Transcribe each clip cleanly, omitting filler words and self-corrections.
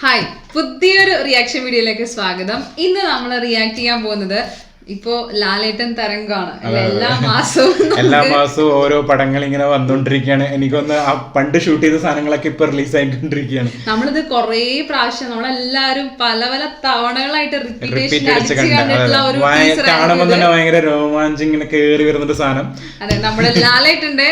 Hi, പുതിയൊരു reaction വീഡിയോയിലേക്ക് സ്വാഗതം. ഇന്ന് നമ്മൾ റിയാക്ട് ചെയ്യാൻ പോകുന്നത് ഇപ്പോ ലാലേട്ടൻ തരംഗമാണ്. എല്ലാ മാസവും ഓരോ പടങ്ങൾ ഇങ്ങനെ വന്നോണ്ടിരിക്കുകയാണ്. എനിക്കൊന്ന് ആ പണ്ട് ഷൂട്ട് ചെയ്ത സാധനങ്ങളൊക്കെ ഇപ്പൊ റിലീസ് ആയിക്കൊണ്ടിരിക്കുകയാണ്. നമ്മളിത് കൊറേ പ്രാവശ്യം നമ്മളെല്ലാരും പല പല തവണകളായിട്ട് കാണുമ്പോൾ തന്നെ ഭയങ്കര രോമാഞ്ചം ഇങ്ങനെ കേറി വരുന്നൊരു സാധനം. അതെ, നമ്മുടെ ലാലേട്ടന്റെ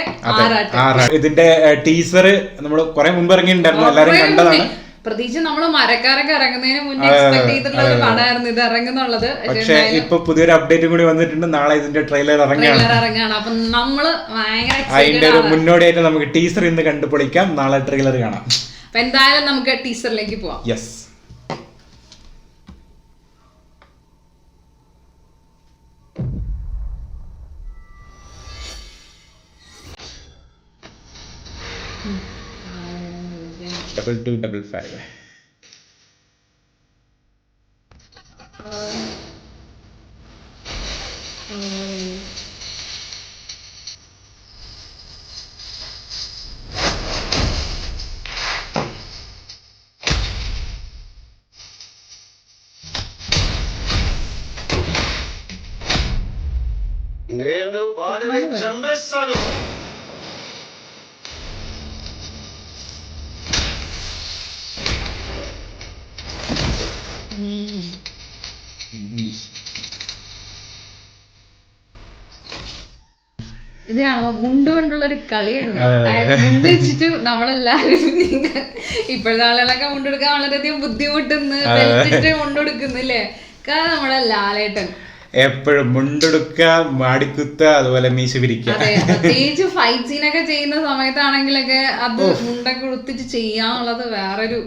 ഇതിന്റെ ടീസർ നമ്മൾ കുറെ മുമ്പ് ഇറങ്ങിയിട്ടുണ്ടായിരുന്നു, എല്ലാരും കണ്ടതാണ്. പ്രത്യേകിച്ച് നമ്മള് മരക്കാരൊക്കെ ഇറങ്ങുന്നതിന് മുന്നേ എക്സ്പെക്ട് ചെയ്തിട്ടുള്ള ഒരു പടമായിരുന്നു ഇത് ഇറങ്ങുന്നുള്ളത്. പക്ഷേ ഇപ്പൊ പുതിയൊരു അപ്ഡേറ്റ് കൂടി വന്നിട്ടുണ്ട്. നാളെ ഇതിന്റെ ട്രെയിലർ ഇറങ്ങുകയാണ്. അപ്പൊ നമ്മള് ഭയങ്കര അതിന്റെ ഒരു മുന്നോടിയായിട്ട് നമുക്ക് ടീസർ ഇന്ന് കണ്ടു പൊളിക്കാം, നാളെ ട്രെയിലർ കാണാം. അപ്പൊ എന്തായാലും നമുക്ക് ടീസറിലേക്ക് പോവാം. യെസ്. Double 255. నేను వాడిని చంపేస్తాను. ഇതാണോ മുണ്ട് കൊണ്ടുള്ള ഒരു കളിയാണ്. മുണ്ട് വെച്ചിട്ട് നമ്മളെല്ലാരും ഇപ്പോഴത്തെ ആളുകളൊക്കെ മുണ്ടെടുക്കാൻ വളരെയധികം ബുദ്ധിമുട്ടുന്നു, മുണ്ടെടുക്കുന്നില്ലേ? കാരണം നമ്മുടെ ലാലേട്ടൻ എപ്പോഴും മുണ്ടെടുക്ക, മാടിക്കുത്ത, അതുപോലെ മീശ പിരിക്കുക. പ്രത്യേകിച്ച് ഫൈറ്റ് സീനൊക്കെ ചെയ്യുന്ന സമയത്താണെങ്കിലൊക്കെ അത് മുണ്ടൊക്കെ കൊടുത്തിട്ട് ചെയ്യാനുള്ളത് വേറൊരു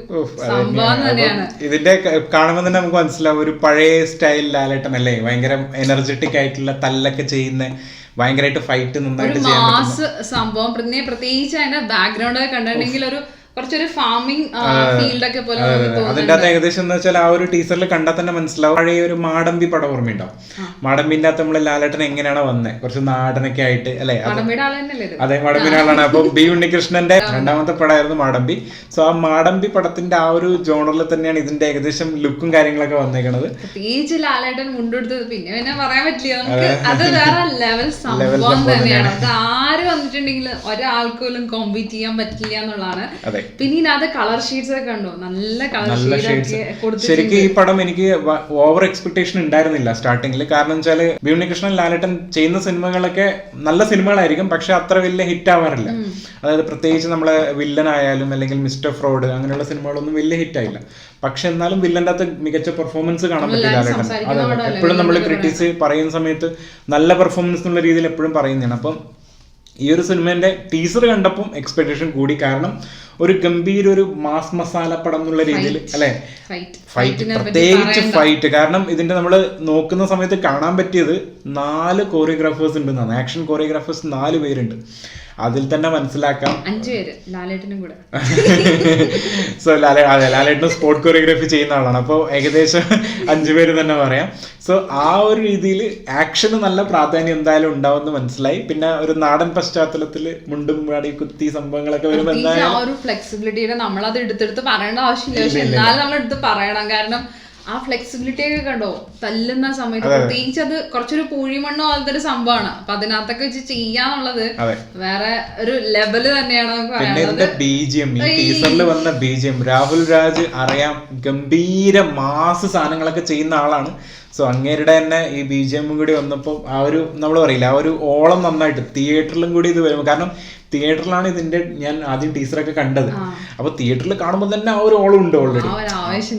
സംഭവം തന്നെയാണ്. ഇതിന്റെ കാണുമ്പോൾ തന്നെ നമുക്ക് മനസ്സിലാവും ഒരു പഴയ സ്റ്റൈൽ ലാലേട്ടൻ അല്ലേ, ഭയങ്കര എനർജറ്റിക് ആയിട്ടുള്ള തല്ലൊക്കെ ചെയ്യുന്ന, ഭയങ്കരമായിട്ട് ഫൈറ്റ് നന്നായിട്ട് മാസ് സംഭവം. പിന്നെ പ്രത്യേകിച്ച് അതിന്റെ ബാക്ക്ഗ്രൗണ്ട് ഒക്കെ കണ്ടിട്ടുണ്ടെങ്കിൽ ഒരു കുറച്ചൊരു ഫാമിംഗ് ഫീൽഡ് ഒക്കെ പോലെ അതിന്റെ അകത്ത് ഏകദേശം എന്ന് വെച്ചാൽ ആ ഒരു ടീസറിൽ കണ്ടാൽ തന്നെ മനസ്സിലാവും. പഴയ ഒരു മാടമ്പി പടം ഓർമ്മയുണ്ടാവും. മാടമ്പിന്റെ അകത്ത് നമ്മള് ലാലേട്ടൻ എങ്ങനെയാണ് വന്നത്, കുറച്ച് നാടനൊക്കെ ആയിട്ട് അല്ലെ? അതെ, മാടമ്പിന്റെ ആളാണ്. അപ്പൊ ബി ഉണ്ണികൃഷ്ണന്റെ രണ്ടാമത്തെ പടമായിരുന്നു മാടമ്പി. സോ ആ മാടമ്പി പടത്തിന്റെ ആ ഒരു ജോണറിൽ തന്നെയാണ് ഇതിന്റെ ഏകദേശം ലുക്കും കാര്യങ്ങളൊക്കെ വന്നേക്കണത്. പ്രത്യേകിച്ച് ലാലേട്ടൻ മുണ്ടെടുത്തത് പിന്നെ പറയാൻ പറ്റില്ല, നമുക്ക് അത് വേറെ ലെവൽ സംഭവം തന്നെയാണ്. അത് ആര് വന്നിട്ടുണ്ടെങ്കിലും ഒരാൾക്കും കോമ്പീറ്റ് ചെയ്യാൻ പറ്റില്ല എന്നുള്ളതാണ്. പിന്നെ അത് കളർ ഷീറ്റ്സ് ഒക്കെ കണ്ടോ, നല്ല കളർ ഷീറ്റ്സ്. ശരിക്കും ഈ പടം എനിക്ക് ഓവർ എക്സ്പെക്ടേഷൻ ഉണ്ടായിരുന്നില്ല സ്റ്റാർട്ടിങ്ങിൽ. കാരണം വെച്ചാല് ബി ഉണ്ണികൃഷ്ണൻ ലാലേട്ടൻ ചെയ്യുന്ന സിനിമകളൊക്കെ നല്ല സിനിമകളായിരിക്കും, പക്ഷെ അത്ര വലിയ ഹിറ്റ് ആവാറില്ല. അതായത് പ്രത്യേകിച്ച് നമ്മളെ വില്ലൻ ആയാലും അല്ലെങ്കിൽ മിസ്റ്റർ ഫ്രോഡ് അങ്ങനെയുള്ള സിനിമകളൊന്നും വലിയ ഹിറ്റ് ആയില്ല. പക്ഷെ എന്നാലും വില്ലന്റെ അകത്ത് മികച്ച പെർഫോമൻസ് കാണാൻ പറ്റില്ല ലാലേട്ടൻ. അതെ, എപ്പോഴും നമ്മൾ ക്രിട്ടിക്സ് പറയുന്ന സമയത്ത് നല്ല പെർഫോമൻസ് എന്നുള്ള രീതിയിൽ എപ്പോഴും പറയുന്നതാണ്. അപ്പം ഈ ഒരു സിനിമേന്റെ ടീസർ കണ്ടപ്പോൾ എക്സ്പെക്ടേഷൻ കൂടി. കാരണം ഒരു ഗംഭീര ഒരു മാസ് മസാല പടം എന്നുള്ള രീതിയിൽ അല്ലെ, ഫൈറ്റ്, പ്രത്യേകിച്ച് ഫൈറ്റ്. കാരണം ഇതിന്റെ നമ്മൾ നോക്കുന്ന സമയത്ത് കാണാൻ പറ്റിയത് 4 കോറിയോഗ്രാഫേഴ്സ് ഉണ്ടെന്നാണ്. ആക്ഷൻ കോറിയോഗ്രാഫേഴ്സ് 4 പേരുണ്ട്. അതിൽ തന്നെ മനസ്സിലാക്കാം 5 പേര് ലാലേട്ടനും കൂടെ. സോ ലാലേട്ടനും സ്പോർട്ട് കൊറിയോഗ്രാഫി ചെയ്യുന്ന ആളാണ്. അപ്പോൾ ഏകദേശം 5 പേര് തന്നെ പറയാം. സോ ആ ഒരു രീതിയിൽ ആക്ഷന് നല്ല പ്രാധാന്യം എന്തായാലും ഉണ്ടാവുമെന്ന് മനസ്സിലായി. പിന്നെ ഒരു നാടൻ പശ്ചാത്തലത്തിൽ മുണ്ടും പാടി കുത്തി സംഭവങ്ങളൊക്കെ വരുമ്പോൾ എന്തായാലും ഒരു ഫ്ലെക്സിബിലിറ്റിയുടെ നമ്മളത് എടുത്തെടുത്ത് പറയേണ്ട ആവശ്യമില്ല. പക്ഷെ എന്നാലും നമ്മൾ എടുത്ത് പറയണം. കാരണം ആ ഫ്ലെക്സിബിലിറ്റി ഒക്കെ കണ്ടോ, തല്ലുന്ന സമയത്ത് പ്രത്യേകിച്ച് അത് കുറച്ചൊരു പൂഴിമണ്ണോ പോലത്തെ ഒരു സംഭവമാണ്. അപ്പൊ അതിനകത്തൊക്കെ വെച്ച് ചെയ്യാന്നുള്ളത് വേറെ ഒരു ലെവല് തന്നെയാണ്. പിന്നെ ഇതിന്റെ ബിജിഎം, ഈ ടീസറിൽ വന്ന ബിജിഎം, രാഹുൽ രാജ് അറിയാം, ഗംഭീര മാസ് സാധനങ്ങളൊക്കെ ചെയ്യുന്ന ആളാണ്. സോ അങ്ങേരുടെ തന്നെ ഈ ബിജിഎം കൂടി വന്നപ്പോൾ ആ ഒരു നമ്മൾ പറയില്ല, ആ ഒരു ഓളം നന്നായിട്ട് തിയേറ്ററിലും കൂടി ഇത് വരും. കാരണം തിയേറ്ററിലാണ് ഇതിന്റെ ഞാൻ ആദ്യം ടീച്ചറൊക്കെ കണ്ടത്. അപ്പൊ തിയേറ്ററിൽ കാണുമ്പോൾ തന്നെ ആ ഒരു ഓളം ഉണ്ട് ഓൾറെഡി.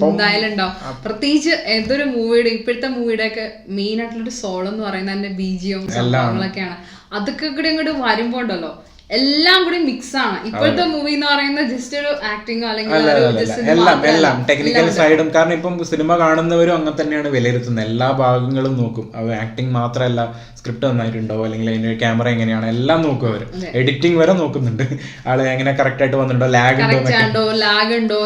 എന്തായാലും ഉണ്ടാവും. പ്രത്യേകിച്ച് ഏതൊരു മൂവിയുടെ ഇപ്പോഴത്തെ മൂവിയുടെ ഒക്കെ മെയിൻ ആയിട്ടുള്ളൊരു സോൾ എന്ന് പറയുന്നത് തന്നെ ബിജിഎം സംഭവങ്ങളൊക്കെയാണ്. അതൊക്കെ കൂടി ഇങ്ങോട്ട് വരുമ്പോ ഉണ്ടല്ലോ എല്ലാം കൂടി മിക്സ് ആണ്. ഇപ്പോഴത്തെ മൂവി എന്ന് പറയുന്നത് ജസ്റ്റ് ഒരു ആക്ടിങ്ങോ അല്ലെങ്കിൽ എല്ലാം ടെക്നിക്കൽ സൈഡും. കാരണം ഇപ്പം സിനിമ കാണുന്നവരും അങ്ങനെ തന്നെയാണ് വിലയിരുത്തുന്നത്. എല്ലാ ഭാഗങ്ങളും നോക്കും. അത് ആക്ടിങ് മാത്രമല്ല, സ്ക്രിപ്റ്റ് നന്നായിട്ടുണ്ടോ അല്ലെങ്കിൽ അതിന്റെ ക്യാമറ എങ്ങനെയാണ് എല്ലാം നോക്കും. അവർ എഡിറ്റിംഗ് വരെ നോക്കുന്നുണ്ട്. ആള് എങ്ങനെ കറക്റ്റ് ആയിട്ട് വന്നിട്ടുണ്ടോ, ലാഗ് ഉണ്ടോ,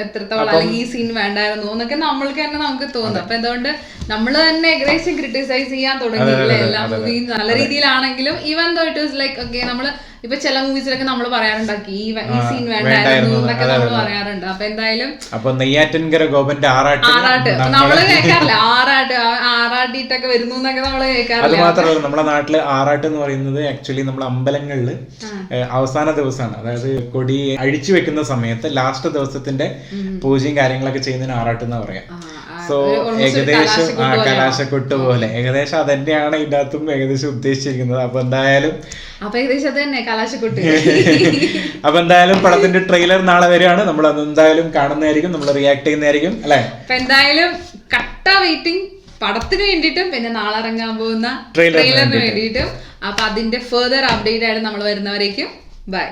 എത്രത്തോളം അല്ലെങ്കിൽ ഈ സീൻ വേണ്ടായിരുന്നു എന്നൊക്കെ നമ്മൾക്ക് തന്നെ നമുക്ക് തോന്നും. അപ്പൊ അതുകൊണ്ട് നമ്മൾ തന്നെ ഏകദേശം ക്രിട്ടിസൈസ് ചെയ്യാൻ തുടങ്ങിയില്ല എല്ലാ മൂവിയും നല്ല രീതിയിലാണെങ്കിലും. Even though it is like okay നമ്മള് ഇപ്പൊ ചില മൂവീസിലൊക്കെ നമ്മൾ പറയാറുണ്ടാക്കി ഈ സീൻ വേണ്ടായിരുന്നു എന്നൊക്കെ നമ്മൾ പറയാറുണ്ട്. അപ്പൊ എന്തായാലും അപ്പൊ നെയ്യാറ്റിൻകര ഗോപന്റെ ആറാട്ട് നമ്മള് കേൾക്കാറില്ല, ആറാട്ടിട്ടൊക്കെ വരുന്നു എന്നൊക്കെ നമ്മള് കേൾക്കാറില്ല. അത് മാത്രമല്ല നമ്മുടെ നാട്ടില് ആറാട്ട് എന്ന് പറയുന്നത് ആക്ച്വലി നമ്മളെ അമ്പലങ്ങളില് അവസാന ദിവസമാണ്, അതായത് കൊടി അഴിച്ചു വെക്കുന്ന സമയത്ത് ലാസ്റ്റ് ദിവസത്തിന്റെ പൂജയും കാര്യങ്ങളൊക്കെ ചെയ്യുന്നതിന് ആറാട്ട് എന്ന് പറയാം. സോ ഏകദേശം കലാശക്കൊട്ട് പോലെ ഏകദേശം അതന്നെയാണ് ഇതിനകത്തും ഏകദേശം ഉദ്ദേശിച്ചിരിക്കുന്നത്. അപ്പൊ എന്തായാലും അപ്പൊ എന്തായാലും പടത്തിന്റെ ട്രെയിലർ നാളെ വരെയാണ്, നമ്മൾ അത് എന്തായാലും കാണുന്നതായിരിക്കും, നമ്മൾ റിയാക്ട് ചെയ്യുന്നതായിരിക്കും അല്ലെ. അപ്പൊ എന്തായാലും കട്ട വെയിറ്റിംഗ് പടത്തിന് വേണ്ടിയിട്ടും പിന്നെ നാളെ ഇറങ്ങാൻ പോകുന്ന ട്രെയിലറിന് വേണ്ടിയിട്ടും. അപ്പൊ അതിന്റെ ഫെർദർ അപ്ഡേറ്റ് ആയിട്ട് നമ്മൾ വരുന്നവരേക്കും ബൈ.